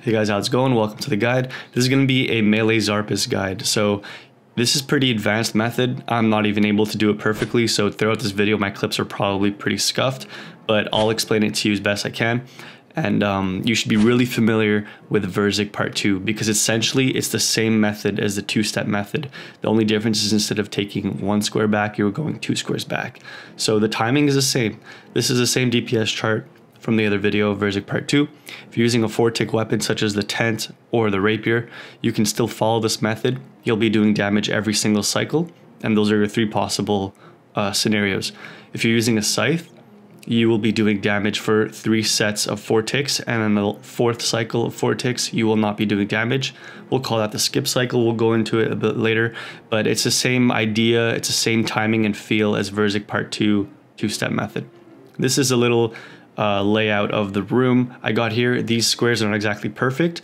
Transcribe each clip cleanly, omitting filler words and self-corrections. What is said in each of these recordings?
Hey guys, how's it going? Welcome to the guide. This is going to be a melee Xarpus guide. So this is pretty advanced method. I'm not even able to do it perfectly, so throughout this video my clips are probably pretty scuffed, but I'll explain it to you as best I can. And you should be really familiar with XZACT Part 2 because essentially it's the same method as the two-step method. The only difference is instead of taking one square back, you're going 2 squares back. So the timing is the same. This is the same DPS chart from the other video, XZACT Part 2. If you're using a 4-tick weapon such as the tent or the rapier, you can still follow this method. You'll be doing damage every single cycle, and those are your 3 possible scenarios. If you're using a scythe, you will be doing damage for 3 sets of 4 ticks, and in the 4th cycle of 4 ticks, you will not be doing damage. We'll call that the skip cycle. We'll go into it a bit later, but it's the same idea, it's the same timing and feel as XZACT Part 2 two-step method. This is a little layout of the room I got here. These squares are not exactly perfect.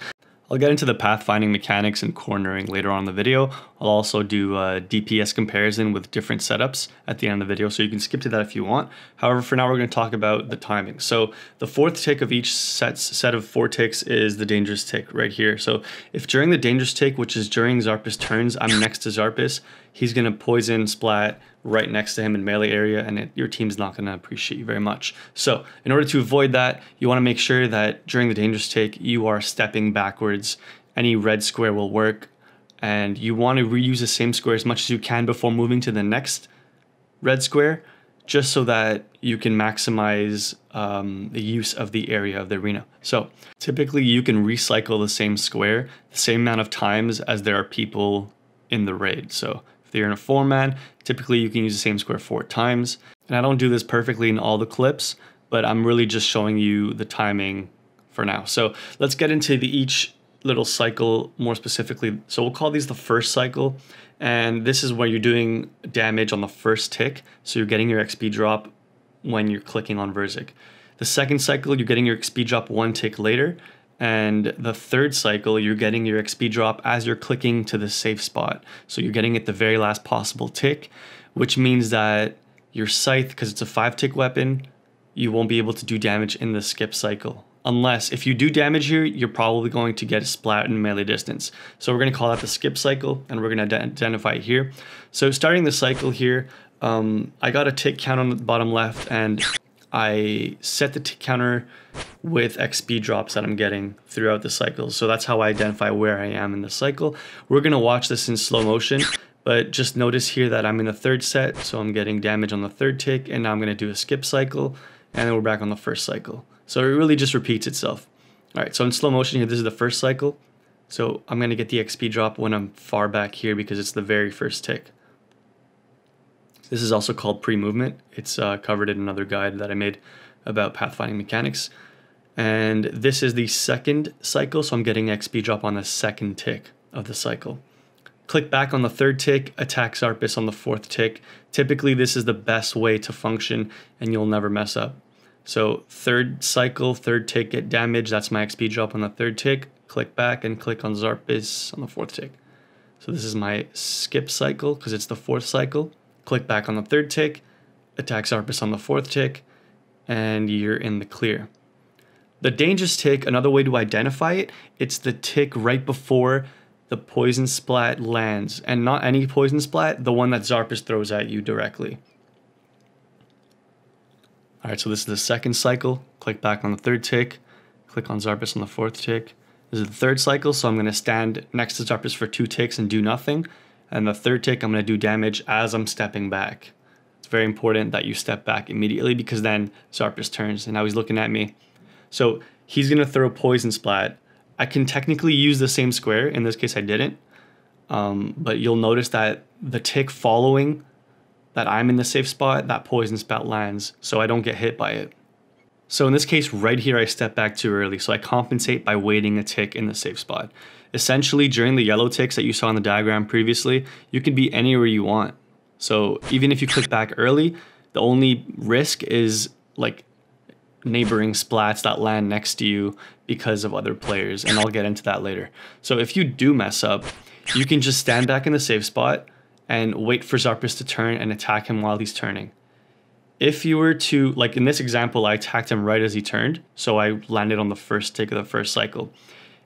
I'll get into the pathfinding mechanics and cornering later on in the video. I'll also do a DPS comparison with different setups at the end of the video, so you can skip to that if you want. However, for now we're going to talk about the timing. So the 4th tick of each set of 4 ticks is the dangerous tick right here. So if during the dangerous tick, which is during Xarpus turns, I'm next to Xarpus, he's going to poison splat right next to him in melee area, and your team's not going to appreciate you very much. So in order to avoid that, you want to make sure that during the dangerous tick you are stepping backwards. Any red square will work, and you want to reuse the same square as much as you can before moving to the next red square, just so that you can maximize the use of the area of the arena. So typically you can recycle the same square the same amount of times as there are people in the raid. So if you're in a 4-man, typically you can use the same square 4 times. And I don't do this perfectly in all the clips, but I'm really just showing you the timing for now. So let's get into each little cycle more specifically. So we'll call these the first cycle, and this is where you're doing damage on the first tick, so you're getting your XP drop when you're clicking on XZACT. The second cycle, you're getting your XP drop 1 tick later, and the 3rd cycle, you're getting your XP drop as you're clicking to the safe spot. So you're getting it the very last possible tick, which means that your scythe, because it's a 5-tick weapon, you won't be able to do damage in the skip cycle. Unless, if you do damage here, you're probably going to get a splat in melee distance. So we're going to call that the skip cycle, and we're going to identify it here. So starting the cycle here, I got a tick count on the bottom left, and I set the tick counter with XP drops that I'm getting throughout the cycle. So that's how I identify where I am in the cycle. We're going to watch this in slow motion, but just notice here that I'm in the 3rd set, so I'm getting damage on the 3rd tick, and now I'm going to do a skip cycle, and then we're back on the 1st cycle. So it really just repeats itself. All right, so in slow motion here, this is the 1st cycle. So I'm going to get the XP drop when I'm far back here because it's the very 1st tick. This is also called pre-movement. It's covered in another guide that I made about pathfinding mechanics. And this is the 2nd cycle, so I'm getting XP drop on the 2nd tick of the cycle. Click back on the 3rd tick, attack Xarpus on the 4th tick. Typically this is the best way to function and you'll never mess up. So 3rd cycle, 3rd tick, get damage, that's my XP drop on the 3rd tick. Click back and click on Xarpus on the 4th tick. So this is my skip cycle because it's the 4th cycle. Click back on the 3rd tick, attack Xarpus on the 4th tick, and you're in the clear. The dangerous tick, another way to identify it, it's the tick right before the poison splat lands, and not any poison splat, the one that Xarpus throws at you directly. Alright, so this is the 2nd cycle. Click back on the 3rd tick, click on Xarpus on the 4th tick. This is the 3rd cycle, so I'm going to stand next to Xarpus for 2 ticks and do nothing. And the 3rd tick, I'm going to do damage as I'm stepping back. It's very important that you step back immediately because then Xarpus turns and now he's looking at me. So he's going to throw a poison splat. I can technically use the same square. In this case, I didn't. But you'll notice that the tick following that I'm in the safe spot, that poison splat lands, so I don't get hit by it. So in this case, right here, I step back too early, so I compensate by waiting a tick in the safe spot. Essentially, during the yellow ticks that you saw in the diagram previously, you can be anywhere you want. So even if you click back early, the only risk is like neighboring splats that land next to you because of other players, and I'll get into that later. So if you do mess up, you can just stand back in the safe spot and wait for Xarpus to turn and attack him while he's turning. If you were to, like in this example, I attacked him right as he turned, so I landed on the 1st tick of the 1st cycle.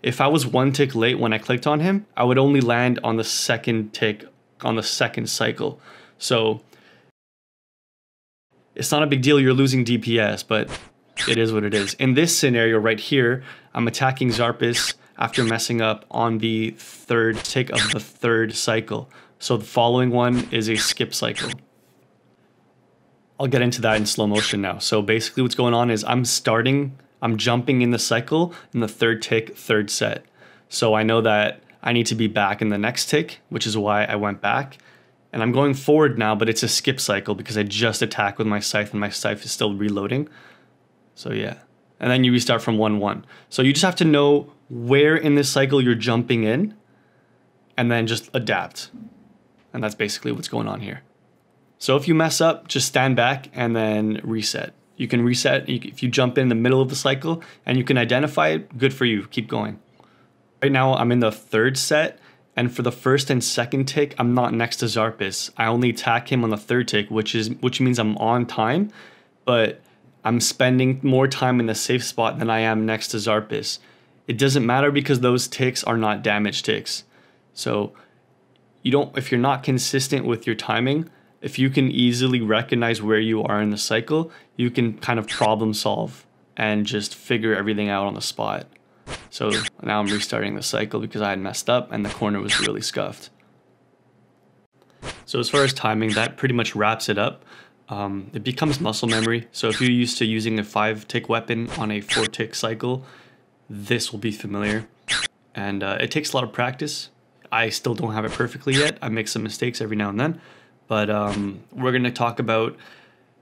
if I was one tick late when I clicked on him, I would only land on the second tick on the second cycle. So it's not a big deal, you're losing DPS, but it is what it is. In this scenario right here, I'm attacking Xarpus after messing up on the third tick of the third cycle. So the following one is a skip cycle. I'll get into that in slow motion now. So basically what's going on is I'm jumping in the cycle in the third tick, third set. So I know that I need to be back in the next tick, which is why I went back. And I'm going forward now, but it's a skip cycle because I just attacked with my scythe and my scythe is still reloading. So yeah. And then you restart from 1-1. So you just have to know where in this cycle you're jumping in and then just adapt. And that's basically what's going on here. So if you mess up, just stand back and then reset. You can reset if you jump in the middle of the cycle and you can identify it, good for you, keep going. Right now I'm in the third set, and for the first and second tick, I'm not next to Xarpus. I only attack him on the third tick, which means I'm on time, but I'm spending more time in the safe spot than I am next to Xarpus. It doesn't matter because those ticks are not damage ticks. So if you're not consistent with your timing, if you can easily recognize where you are in the cycle, you can kind of problem solve and just figure everything out on the spot. So now I'm restarting the cycle because I had messed up and the corner was really scuffed. So as far as timing, that pretty much wraps it up. It becomes muscle memory. So if you're used to using a 5-tick weapon on a 4-tick cycle, this will be familiar. And it takes a lot of practice. I still don't have it perfectly yet. I make some mistakes every now and then. But we're going to talk about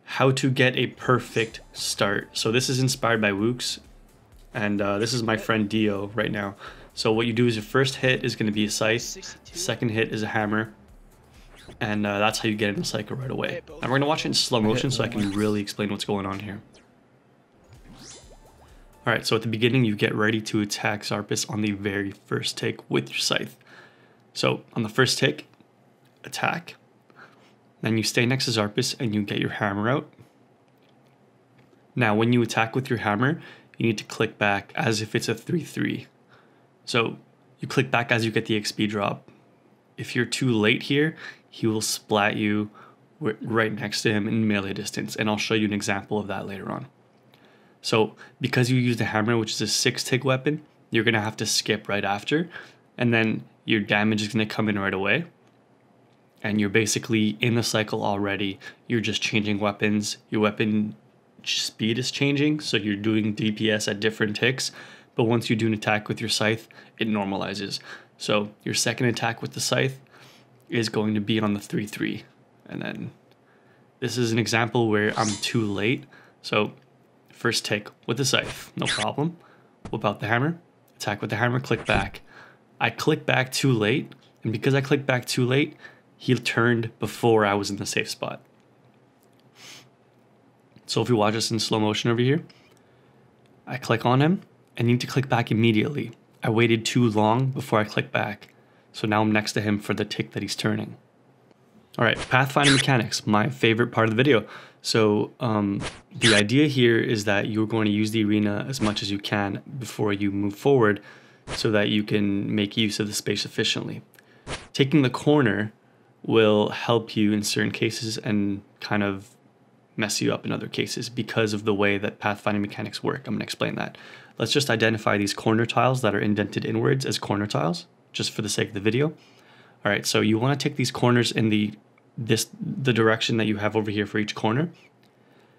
how to get a perfect start. So this is inspired by Wooks. And this is my friend Dio right now. So what you do is your first hit is going to be a scythe. Second hit is a hammer. And that's how you get in the cycle right away. And we're going to watch it in slow motion so I can really explain what's going on here. Alright, so at the beginning you get ready to attack Xarpus on the very first tick with your scythe. So on the first tick, attack. Then you stay next to Xarpus and you get your hammer out. Now when you attack with your hammer, you need to click back as if it's a 3-3. So you click back as you get the XP drop. If you're too late here, he will splat you right next to him in melee distance, and I'll show you an example of that later on. So because you use the hammer, which is a 6-tick weapon, you're going to have to skip right after, and then your damage is going to come in right away. And you're basically in the cycle already. You're just changing weapons. Your weapon speed is changing, so you're doing DPS at different ticks, but once you do an attack with your scythe, it normalizes. So your second attack with the scythe is going to be on the 3-3, and then this is an example where I'm too late. So first tick with the scythe, no problem. Whip out the hammer, attack with the hammer, click back. I click back too late, and because I clicked back too late, he turned before I was in the safe spot. So if you watch this in slow motion over here, I click on him and need to click back immediately. I waited too long before I click back. So now I'm next to him for the tick that he's turning. All right, pathfinding mechanics, my favorite part of the video. So the idea here is that you're going to use the arena as much as you can before you move forward so that you can make use of the space efficiently. Taking the corner will help you in certain cases and kind of mess you up in other cases because of the way that pathfinding mechanics work. I'm going to explain that. Let's just identify these corner tiles that are indented inwards as corner tiles, just for the sake of the video. All right, so you want to take these corners in the direction that you have over here for each corner.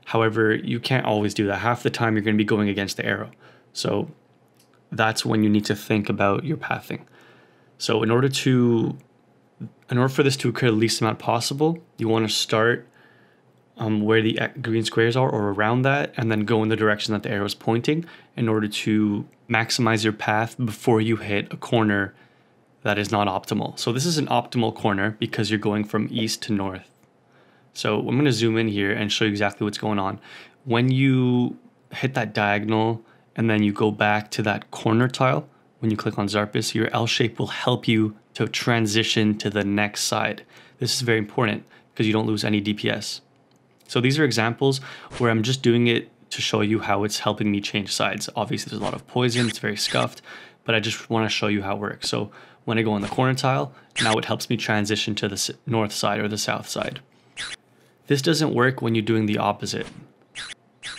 However, you can't always do that. Half the time you're going to be going against the arrow. So that's when you need to think about your pathing. So in order for this to occur the least amount possible, you want to start where the green squares are or around that, and then go in the direction that the arrow is pointing in order to maximize your path before you hit a corner that is not optimal. So this is an optimal corner because you're going from east to north. So I'm going to zoom in here and show you exactly what's going on. When you hit that diagonal and then you go back to that corner tile, when you click on Xarpus, your L shape will help you to transition to the next side. This is very important because you don't lose any DPS. So these are examples where I'm just doing it to show you how it's helping me change sides. Obviously there's a lot of poison, it's very scuffed, but I just want to show you how it works. So when I go on the corner tile, now it helps me transition to the north side or the south side. This doesn't work when you're doing the opposite.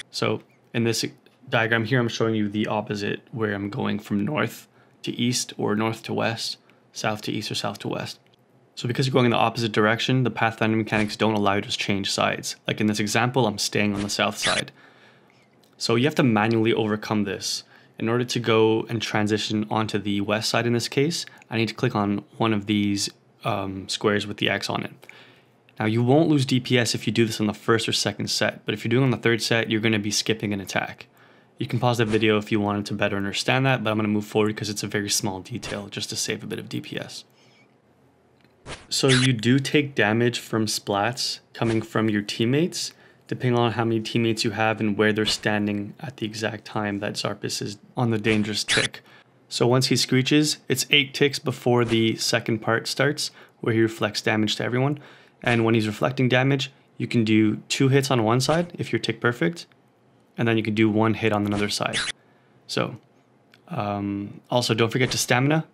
So in this diagram here, I'm showing you the opposite, where I'm going from north to east or north to west, south to east or south to west. So because you're going in the opposite direction, the pathfinding mechanics don't allow you to change sides. Like in this example, I'm staying on the south side. So you have to manually overcome this. In order to go and transition onto the west side in this case, I need to click on one of these squares with the X on it. Now you won't lose DPS if you do this on the first or second set, but if you're doing on the third set, you're going to be skipping an attack. You can pause the video if you wanted to better understand that, but I'm going to move forward because it's a very small detail just to save a bit of DPS. So you do take damage from splats coming from your teammates, depending on how many teammates you have and where they're standing at the exact time that Xarpus is on the dangerous tick. So once he screeches, it's 8 ticks before the second part starts, where he reflects damage to everyone. And when he's reflecting damage, you can do 2 hits on one side if you're tick perfect, and then you can do 1 hit on another side. So also don't forget to stamina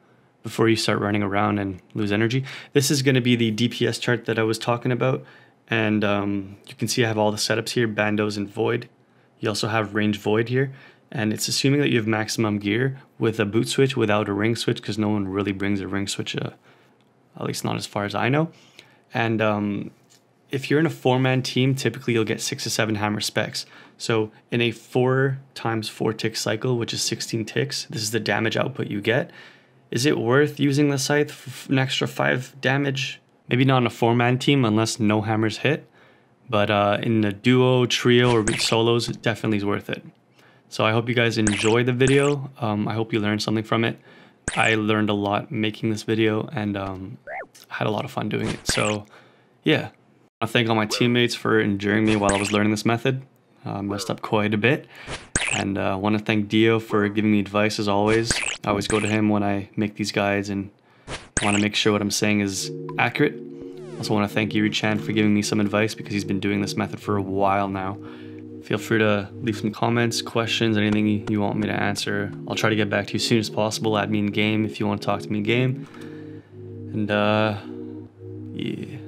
before you start running around and lose energy. This is going to be the DPS chart that I was talking about, and you can see I have all the setups here, bandos and void. You also have range void here, and it's assuming that you have maximum gear with a boot switch without a ring switch, because no one really brings a ring switch, at least not as far as I know. And if you're in a 4-man team, typically you'll get 6 to 7 hammer specs. So in a 4 times 4 tick cycle, which is 16 ticks, this is the damage output you get. Is it worth using the scythe for an extra 5 damage? Maybe not in a 4-man team unless no hammers hit, but in a duo, trio, or solos, it definitely is worth it. So I hope you guys enjoyed the video. I hope you learned something from it. I learned a lot making this video, and had a lot of fun doing it. So yeah, I thank all my teammates for enduring me while I was learning this method. Messed up quite a bit, and I want to thank Dio for giving me advice as always. I always go to him when I make these guides and want to make sure what I'm saying is accurate. Also want to thank Yuri Chan for giving me some advice, because he's been doing this method for a while now. Feel free to leave some comments, questions, anything you want me to answer. I'll try to get back to you as soon as possible. Add me in game if you want to talk to me in game. And yeah.